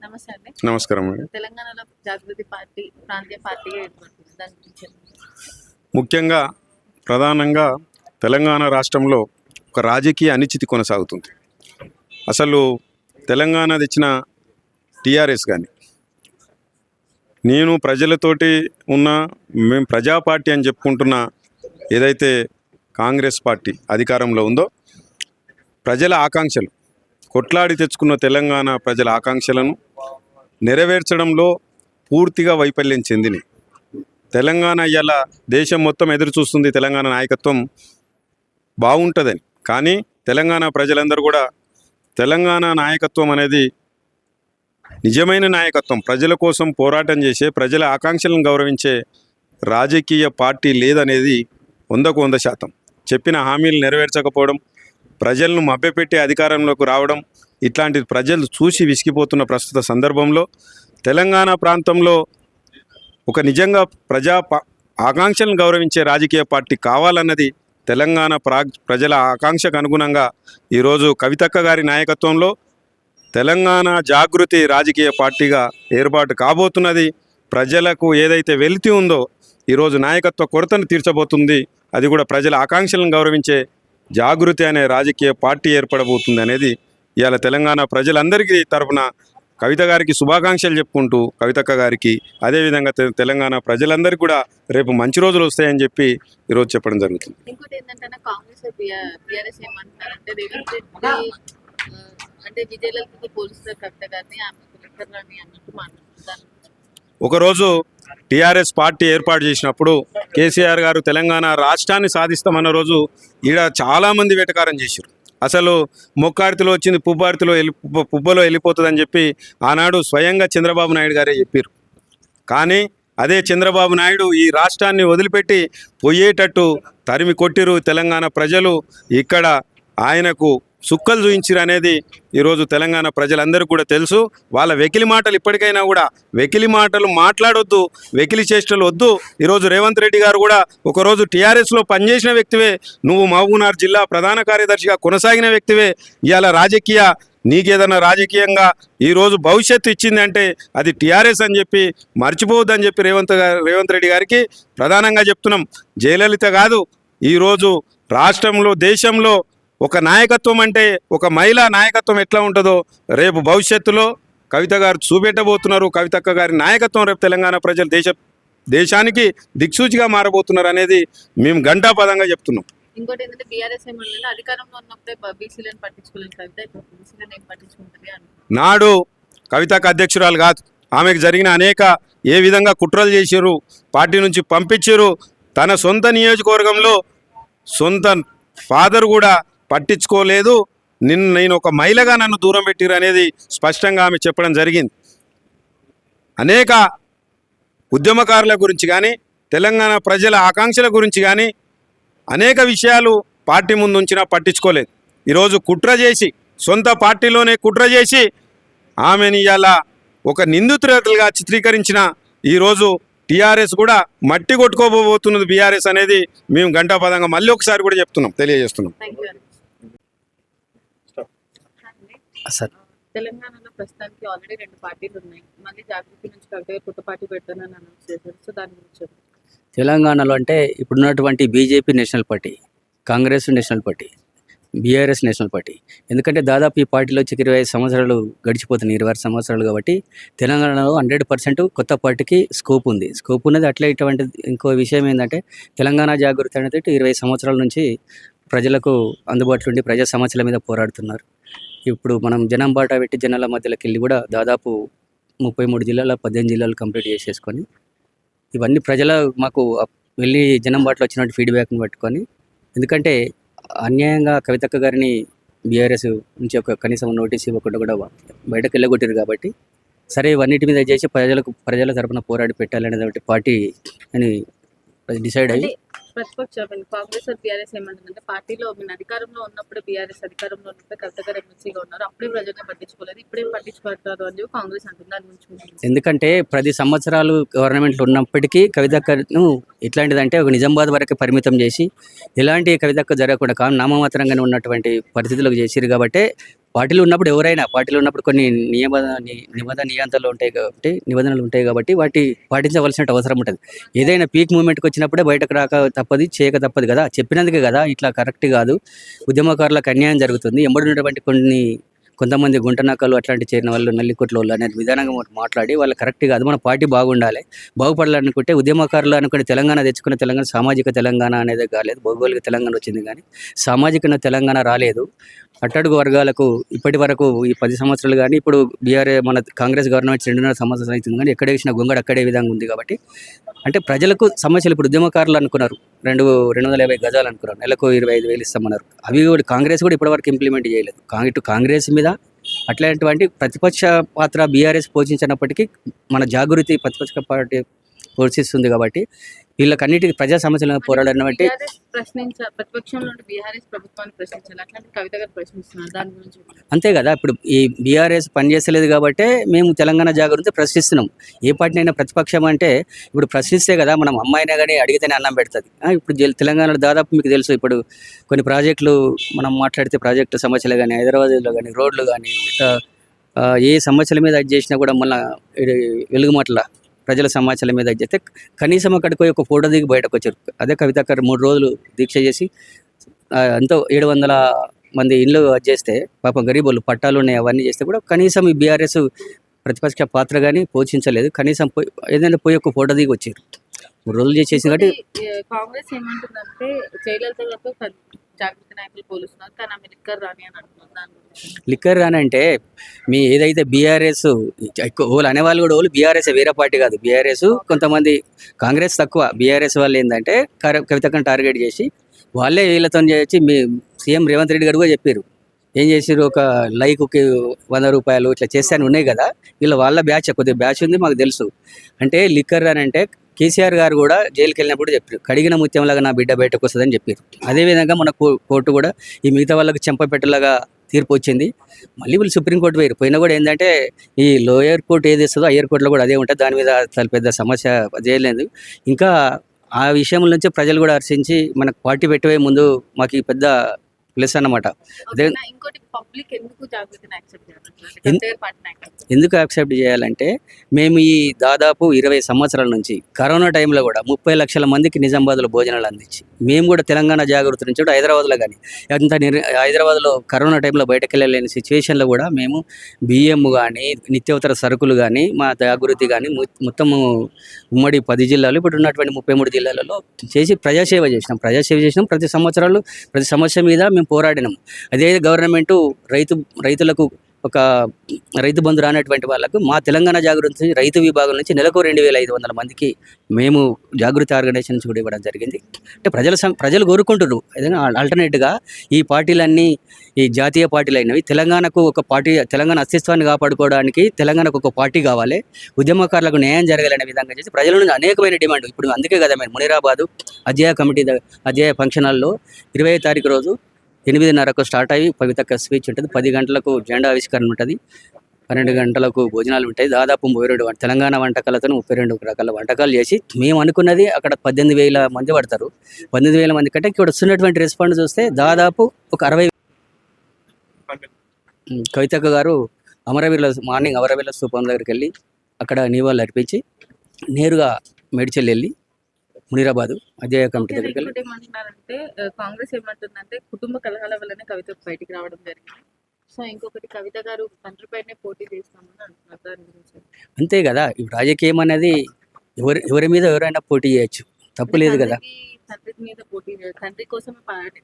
నమస్తే అండి. నమస్కారం అండి. తెలంగాణలో జాగృతి పార్టీ ప్రాంతీయ పార్టీగా ఏర్పడుతుంది. దాని గురించి చెప్పండి. ముఖ్యంగా ప్రధానంగా తెలంగాణ రాష్ట్రంలో ఒక రాజకీయ అనిశ్చితి కొనసాగుతుంది. అసలు తెలంగాణ తెచ్చిన టీఆర్ఎస్ కానీ నేను ప్రజలతోటి ఉన్న మేము ప్రజా పార్టీ అని చెప్పుకుంటున్న ఏదైతే కాంగ్రెస్ పార్టీ అధికారంలో ఉందో ప్రజల ఆకాంక్షలు కొట్లాడి తెచ్చుకున్న తెలంగాణ ప్రజల ఆకాంక్షలను నెరవేర్చడంలో పూర్తిగా వైఫల్యం చెందినాయి. తెలంగాణ ఇవాళ దేశం మొత్తం ఎదురు చూస్తుంది తెలంగాణ నాయకత్వం బాగుంటుందని. కానీ తెలంగాణ ప్రజలందరూ కూడా తెలంగాణ నాయకత్వం అనేది నిజమైన నాయకత్వం, ప్రజల కోసం పోరాటం చేసే, ప్రజల ఆకాంక్షలను గౌరవించే రాజకీయ పార్టీ లేదనేది 100% చెప్పిన హామీలు నెరవేర్చకపోవడం, ప్రజలను మభ్యపెట్టి అధికారంలోకి రావడం, ఇట్లాంటి ప్రజలు చూసి విసిగిపోతున్న ప్రస్తుత సందర్భంలో తెలంగాణ ప్రాంతంలో ఒక నిజంగా ఆకాంక్షలను గౌరవించే రాజకీయ పార్టీ కావాలన్నది తెలంగాణ ప్రజల ఆకాంక్షకు అనుగుణంగా ఈరోజు కవితక్క గారి నాయకత్వంలో తెలంగాణ జాగృతి రాజకీయ పార్టీగా ఏర్పాటు కాబోతున్నది. ప్రజలకు ఏదైతే వెలితి ఉందో ఈరోజు నాయకత్వ కొరతను తీర్చబోతుంది. అది కూడా ప్రజల ఆకాంక్షలను గౌరవించే జాగృతి అనే రాజకీయ పార్టీ ఏర్పడబోతుంది అనేది ఇవాళ తెలంగాణ ప్రజలందరికీ తరఫున కవిత గారికి శుభాకాంక్షలు చెప్పుకుంటూ కవితక్క గారికి, అదేవిధంగా తెలంగాణ ప్రజలందరికీ కూడా రేపు మంచి రోజులు వస్తాయని చెప్పి ఈరోజు చెప్పడం జరుగుతుంది. ఇంకోటి ఏంటంటే కాంగ్రెస్ టీఆర్ఎస్ ఏమంటారంటే రేవంత్ రెడ్డి అంటే విజయలక్ష్మికి పోలిస్తారు కవిత గారిని, ఆమెకు లెక్కర్లని అన్నట్టు మాట్లాడుతున్నారు. ఒకరోజు టీఆర్ఎస్ పార్టీ ఏర్పాటు చేసినప్పుడు కేసీఆర్ గారు తెలంగాణ రాష్ట్రాన్ని సాధిస్తామన్న రోజు ఈడ చాలామంది వెటకారం చేశారు. అసలు మొక్కాడితిలో వచ్చింది పుబ్బలో వెళ్ళిపోతుందని చెప్పి ఆనాడు స్వయంగా చంద్రబాబు నాయుడు గారే చెప్పారు. కానీ అదే చంద్రబాబు నాయుడు ఈ రాష్ట్రాన్ని వదిలిపెట్టి పోయేటట్టు తరిమి కొట్టిరు తెలంగాణ ప్రజలు. ఇక్కడ ఆయనకు సుక్కలు చూయించిరు అనేది ఈరోజు తెలంగాణ ప్రజలందరికీ కూడా తెలుసు. వాళ్ళ వెకిలి మాటలు ఇప్పటికైనా కూడా వెకిలి మాటలు మాట్లాడొద్దు, వెకిలి చేష్టలు వద్దు. ఈరోజు రేవంత్ రెడ్డి గారు కూడా ఒకరోజు టీఆర్ఎస్లో పనిచేసిన వ్యక్తివే, నువ్వు మహబూబ్నగర్ జిల్లా ప్రధాన కార్యదర్శిగా కొనసాగిన వ్యక్తివే. ఇవాళ నీకేదన్నా రాజకీయంగా ఈరోజు భవిష్యత్తు ఇచ్చిందంటే అది టీఆర్ఎస్ అని చెప్పి మర్చిపోవద్దని చెప్పి రేవంత్ రెడ్డి గారికి ప్రధానంగా చెప్తున్నాం. జయలలిత కాదు, ఈరోజు రాష్ట్రంలో దేశంలో ఒక నాయకత్వం అంటే ఒక మహిళా నాయకత్వం ఎట్లా ఉంటుందో రేపు భవిష్యత్తులో కవిత గారు చూపెట్టబోతున్నారు. కవితక్క గారి నాయకత్వం రేపు తెలంగాణ ప్రజలు దేశానికి దిక్సూచిగా మారబోతున్నారు అనేది మేము ఘంటాపదంగా చెప్తున్నాం. ఇంకోటి ఏంటంటే బీఆర్ఎస్ ఏమన్నా అధికారంలో ఉన్నప్పుడే బీసీలను పట్టించుకోలేదు కవిత, ఇప్పుడు బీసీలను ఏం పట్టించుకుంటుంది అని నాడు కవితకు అధ్యక్షురాలు కాదు, ఆమెకు జరిగిన అనేక ఏ విధంగా కుట్రలు చేశారు, పార్టీ నుంచి పంపించారు. తన సొంత నియోజకవర్గంలో సొంత ఫాదర్ కూడా పట్టించుకోలేదు. నేను ఒక మహిళగా నన్ను దూరం పెట్టిరు అనేది స్పష్టంగా ఆమె చెప్పడం జరిగింది. అనేక ఉద్యమకారుల గురించి కానీ తెలంగాణ ప్రజల ఆకాంక్షల గురించి కానీ అనేక విషయాలు పార్టీ ముందు ఉంచినా పట్టించుకోలేదు. ఈరోజు కుట్ర చేసి సొంత పార్టీలోనే కుట్ర చేసి ఆమెని ఇలా ఒక నిందితురాలుగా చిత్రీకరించిన ఈరోజు టీఆర్ఎస్ కూడా మట్టి కొట్టుకోబోతున్నది బీఆర్ఎస్ అనేది మేము ఘంటాపదంగా మళ్ళీ ఒకసారి కూడా తెలియజేస్తున్నాం. తెలంగాణలో ప్రస్తుతానికి ఆల్రెడీ 2 పార్టీలు ఉన్నాయి. మళ్ళీ జాగృతి నుంచి కవిత కొత్త పార్టీ పెడతానని అనౌన్స్ చేశారు. సో దాని గురించి తెలంగాణలో అంటే ఇప్పుడున్నటువంటి BJP national party, Congress national party, BRS national party. ఎందుకంటే దాదాపు ఈ పార్టీలో వచ్చి 25 సంవత్సరాలు గడిచిపోతున్నాయి, 26 సంవత్సరాలు. కాబట్టి తెలంగాణలో 100% కొత్త పార్టీకి స్కోప్ ఉంది. స్కోప్ ఉన్నది అట్లా. ఇటువంటి ఇంకో విషయం ఏంటంటే తెలంగాణ జాగృతి అనేది 20 సంవత్సరాల నుంచి ప్రజలకు అందుబాటులో ఉండి ప్రజా సమస్యల మీద పోరాడుతున్నారు. ఇప్పుడు మనం జనం బాట పెట్టి జనాల మధ్యలోకి వెళ్ళి కూడా దాదాపు 33 జిల్లాల 18 జిల్లాలు కంప్లీట్ చేసేసుకొని ఇవన్నీ మాకు వెళ్ళి జనం బాటలో వచ్చినట్టు ఫీడ్బ్యాక్ని పట్టుకొని, ఎందుకంటే అన్యాయంగా కవితక్క గారిని బీఆర్ఎస్ నుంచి ఒక కనీసం నోటీస్ ఇవ్వకుండా కూడా బయటకు వెళ్ళగొట్టారు. కాబట్టి సరే ఇవన్నిటి మీద చేసి ప్రజల తరపున పోరాడి పెట్టాలనేది పార్టీ అని డిసైడ్ అయ్యి ప్రతిపక్ష కాంగ్రెస్ బీఆర్ఎస్ ఏమంటుందంటే పార్టీలో అధికారంలో ఉన్నప్పుడు బీఆర్ఎస్ అధికారంలో ఉన్నప్పుడు కవిత గారు ఎమ్మెల్సీగా ఉన్నారు, అప్పుడే ప్రజలను పట్టించుకోలేదు, ఇప్పుడేం పట్టించుకుంటారు అని కాంగ్రెస్ అంటుంది. దాని గురించి ఎందుకంటే 10 సంవత్సరాలు గవర్నమెంట్లో ఉన్నప్పటికీ కవితక్కను ఇట్లాంటిదంటే ఒక నిజామాబాద్ వరకు పరిమితం చేసి ఇలాంటి కవితక్క జరగకుండా నామమాత్రంగానే ఉన్నటువంటి పరిస్థితులకు చేసిరు. కాబట్టి పార్టీలో ఉన్నప్పుడు కొన్ని నిబంధనలు ఉంటాయి కాబట్టి వాటి పాటించవలసిన అవసరం ఉంటుంది. ఏదైనా పీక్ మూమెంట్కి వచ్చినప్పుడే బయటకు రాక తప్పది, చేయక తప్పదు కదా. చెప్పినందుకే కదా ఇట్లా కరెక్ట్ కాదు, ఉద్యమకారులకు అన్యాయం జరుగుతుంది, ఎంబడినటువంటి కొంతమంది గుంటనక్కలు అట్లాంటి చేరిన వాళ్ళు నల్లికొట్ల వాళ్ళు అనే విధానంగా మాట్లాడి వాళ్ళు కరెక్ట్ కాదు, మన పార్టీ బాగుండాలి, బాగుపడాలనుకుంటే ఉద్యమకారులు అనుకుని తెలంగాణ తెచ్చుకున్న తెలంగాణ సామాజిక తెలంగాణ అనేది కాలేదు, భౌగోళిక తెలంగాణ వచ్చింది కానీ సామాజిక తెలంగాణ రాలేదు. అట్టడుగు వర్గాలకు ఇప్పటి వరకు ఈ 10 సంవత్సరాలు కానీ ఇప్పుడు మన కాంగ్రెస్ గవర్నమెంట్ 2.5 సంవత్సరాలు అవుతుంది కానీ ఎక్కడ వేసిన గొంగడు అక్కడే విధంగా ఉంది. కాబట్టి అంటే ప్రజలకు సమస్యలు ఇప్పుడు ఉద్యమకారులు అనుకున్నారు 250 గజాలు అనుకున్నారు, నెలకు 25,000 ఇస్తామన్నారు. అవి కూడా కాంగ్రెస్ కూడా ఇప్పటివరకు ఇంప్లిమెంట్ చేయలేదు. ఇటు కాంగ్రెస్ మీద అట్లాంటివంటి ప్రతిపక్ష పాత్ర బీఆర్ఎస్ పోషించినప్పటికీ మన జాగృతి ప్రతిపక్ష పార్టీ పోషిస్తుంది. కాబట్టి వీళ్ళకన్నిటికీ ప్రజా సమస్యలను పోరాడడం బట్టి ప్రతిపక్షం నుండి బీఆర్ఎస్ ప్రభుత్వాన్ని ప్రశ్నించాలి, అట్లాంటి కవిత గారు ప్రశ్నిస్తున్నారు, దాని గురించి అంతే కదా. ఇప్పుడు ఈ బీఆర్ఎస్ పనిచేస్తలేదు కాబట్టి మేము తెలంగాణ జాగృతి ప్రశ్నిస్తున్నాం. ఏ పార్టీ అయినా ప్రతిపక్షం అంటే ఇప్పుడు ప్రశ్నిస్తే కదా మనం అమ్మాయినా కానీ అడిగితేనే అన్నం పెడుతుంది. ఇప్పుడు తెలంగాణలో దాదాపు మీకు తెలుసు, ఇప్పుడు కొన్ని ప్రాజెక్టులు మనం మాట్లాడితే ప్రాజెక్టు సమస్యలు కానీ హైదరాబాద్లో కానీ రోడ్లు కానీ ఏ సమస్యల మీద అది చేసినా కూడా మళ్ళీ వెలుగుమాటల ప్రజల సమాచారాల మీద చేస్తే కనీసం అక్కడికి పోయి ఒక ఫోటో దిగి బయటకు వచ్చారు. అదే కవితకర్ 3 రోజులు దీక్ష చేసి ఎంతో 700 మంది ఇళ్ళు చేస్తే పాపం గరీబులు పట్టాలు ఉన్నాయి అవన్నీ చేస్తే కూడా కనీసం ఈ బీఆర్ఎస్ ప్రతిపక్ష పాత్ర కానీ పోషించలేదు. కనీసం ఏదైనా పోయి ఒక ఫోటో దిగి వచ్చారు. 3 రోజులు చేసేసి కాబట్టి కాంగ్రెస్ ఏమంటుందంటే జయలలిత గారితో జాగృతి నాయకులు పోలుస్తున్నారు, కానీ ఆమె లిక్కర్ రాని అని అంటున్నారు. లిక్కర్ రాని అంటే మీ ఏదైతే బీఆర్ఎస్ ఎక్కువ వాళ్ళు అనేవాళ్ళు కూడా వాళ్ళు బీఆర్ఎస్ వేరే పార్టీ కాదు. బీఆర్ఎస్ కొంతమంది కాంగ్రెస్ తక్కువ, బీఆర్ఎస్ వాళ్ళు ఏంటంటే కవితకని టార్గెట్ చేసి వాళ్ళే వీళ్ళతో చేసి మీ సీఎం రేవంత్ రెడ్డి గారు కూడా చెప్పారు. ఏం చేసారు, ఒక లైక్కి 100 రూపాయలు ఇట్లా చేస్తే అని ఉన్నాయి కదా. వాళ్ళ బ్యాచ్ కొద్దిగా బ్యాచ్ ఉంది మాకు తెలుసు. అంటే లిక్కర్ అని అంటే కేసీఆర్ గారు కూడా జైలుకి వెళ్ళినప్పుడు చెప్పారు, కడిగిన ముత్యంలాగా నా బిడ్డ బయటకు వస్తుందని చెప్పారు. అదేవిధంగా మన కోర్టు కూడా ఈ మిగతా వాళ్ళకి చెంపపెట్టలాగా తీర్పు వచ్చింది. మళ్ళీ వీళ్ళు సుప్రీంకోర్టు పోయినా కూడా ఏంటంటే ఈ లోయర్ కోర్టు ఏది ఇస్తుందో హయ్యర్ కోర్టులో కూడా అదే ఉంటుంది. దాని మీద చాలా పెద్ద సమస్య చేయలేదు. ఇంకా ఆ విషయం నుంచి ప్రజలు కూడా హర్షించి మనకు పార్టీ పెట్టే ముందు మాకు ఈ పెద్ద ప్లస్ అన్నమాట. అదే ఇంకోటి పబ్లిక్ ఎందుకు యాక్సెప్ట్ చేయాలంటే మేము ఈ దాదాపు 20 సంవత్సరాల నుంచి కరోనా టైంలో కూడా 30 లక్షల మందికి నిజామాబాద్లో భోజనాలు అందించి మేము కూడా తెలంగాణ జాగృతి నుంచి కూడా హైదరాబాద్లో కానీ హైదరాబాద్లో కరోనా టైంలో బయటకు వెళ్ళలేని సిచ్యువేషన్లో కూడా మేము బియ్యం కానీ నిత్యావసర సరుకులు కానీ మా జాగృతి కానీ మొత్తము ఉమ్మడి 10 జిల్లాలు ఇప్పుడు ఉన్నటువంటి 33 జిల్లాలలో చేసి ప్రజాసేవ చేసినాం. ప్రతి సమస్య మీద మేము పోరాడినాం. అదే గవర్నమెంటు రైతులకు ఒక రైతు బంధు రానటువంటి వాళ్ళకు మా తెలంగాణ జాగృతి రైతు విభాగం నుంచి నెలకు 2,500 మందికి మేము జాగృతి ఆర్గనైజేషన్స్ కూడా ఇవ్వడం జరిగింది. అంటే ప్రజలు కోరుకుంటున్నారు ఏదైనా ఆల్టర్నేట్గా ఈ పార్టీలన్నీ ఈ జాతీయ పార్టీలు అయినవి తెలంగాణకు ఒక పార్టీ, తెలంగాణ అస్తిత్వాన్ని కాపాడుకోవడానికి తెలంగాణకు ఒక పార్టీ కావాలి, ఉద్యమకారులకు న్యాయం జరగాలనే విధంగా చేసి ప్రజల నుంచి అనేకమైన డిమాండ్. ఇప్పుడు అందుకే కదా మేము మునీరాబాదు అధ్యాయ ఫంక్షన్ హాల్లో 20వ తారీఖు రోజు 8:30కు స్టార్ట్ అయ్యి కవితక్క స్పీచ్ ఉంటుంది, 10 గంటలకు జెండా ఆవిష్కరణ ఉంటుంది, 12 గంటలకు భోజనాలు ఉంటాయి. దాదాపు 32 తెలంగాణ వంటకాలతో 32 రకాల వంటకాలు చేసి మేము అనుకున్నది అక్కడ 18,000 మంది పడతారు. 18,000 మంది కంటే ఇక్కడ వస్తున్నటువంటి రెస్పాన్స్ చూస్తే దాదాపు ఒక 60. కవితక్క గారు మార్నింగ్ అమరవీరుల స్థూపం దగ్గరికి వెళ్ళి అక్కడ నివాళులు అర్పించి నేరుగా మేడ్చల్ వెళ్ళి మునీరాబాదు అధ్యాయ కమిటీ దగ్గరికి వెళ్ళి ఏమంటున్నారంటే కాంగ్రెస్ ఏమంటుందంటే కుటుంబ కలహాల వల్లనే కవిత బయటికి రావడం జరిగింది. సో ఇంకొకటి కవిత గారు తండ్రిపైనే పోటీ చేస్తామని అంటున్నారు. దాని గురించి అంతే కదా. ఇప్పుడు రాజకీయం అనేది ఎవరి మీద ఎవరైనా పోటీ చేయొచ్చు, తప్పు లేదు కదా. తండ్రి మీద పోటీ, తండ్రి కోసం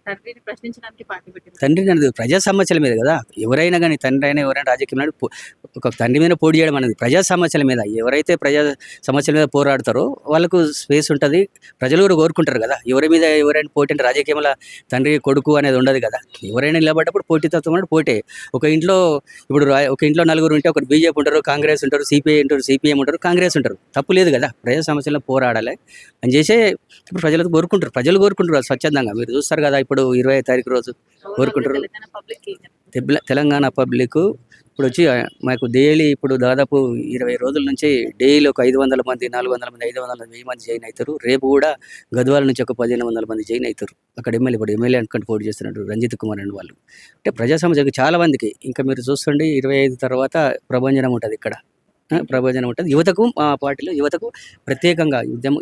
తండ్రిని ప్రశ్నించడానికి పార్టీ పెట్టింది. తండ్రి అనేది ప్రజా సమస్యల మీద కదా. ఎవరైనా కానీ తండ్రి అయినా ఎవరైనా రాజకీయం ఒక తండ్రి మీద పోటీ చేయడం అనేది ప్రజా సమస్యల మీద. ఎవరైతే ప్రజా సమస్యల మీద పోరాడతారో వాళ్ళకు స్పేస్ ఉంటుంది, ప్రజలు కూడా కోరుకుంటారు కదా. ఎవరైనా పోటీ అంటే రాజకీయంలో తండ్రి కొడుకు అనేది ఉండదు కదా. ఎవరైనా నిలబడ్డప్పుడు పోటీతత్వం అంటే పోటీ. ఒక ఇంట్లో 4 ఉంటే ఒకరు బీజేపీ ఉంటారు, కాంగ్రెస్ ఉంటారు, సిపిఐ ఉంటారు, సిపిఎం ఉంటారు, కాంగ్రెస్ ఉంటారు, తప్పు లేదు కదా. ప్రజా సమస్యలను పోరాడాలి అని చేసే ఇప్పుడు ప్రజలు కోరుకుంటారు స్వచ్ఛందంగా. మీరు చూస్తారు కదా ఇప్పుడు 20వ తారీఖు రోజు కోరుకుంటారు. తెలంగాణ పబ్లిక్ ఇప్పుడు వచ్చి మాకు డైలీ ఇప్పుడు దాదాపు 20 రోజుల నుంచి డైలీ ఒక 500 మంది 400 మంది 500 మంది 1000 మంది జాయిన్ అవుతారు. రేపు కూడా గద్వాల నుంచి ఒక 1500 మంది జాయిన్ అవుతారు. అక్కడ ఎమ్మెల్యే అనుకుంటూ పోటీ చేస్తున్నారు రంజిత్ కుమార్ అని వాళ్ళు. అంటే ప్రజా సమస్యకు చాలా మందికి ఇంకా మీరు చూస్తుండే 25 తర్వాత ప్రభంజనం ఉంటుంది ఇక్కడ. ప్రభంజనం ఉంటుంది. యువతకు మా పార్టీలో యువతకు ప్రత్యేకంగా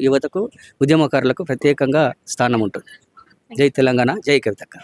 యువతకు ఉద్యమకారులకు ప్రత్యేకంగా స్థానం ఉంటుంది. జై తెలంగాణ, జై కవితక్క.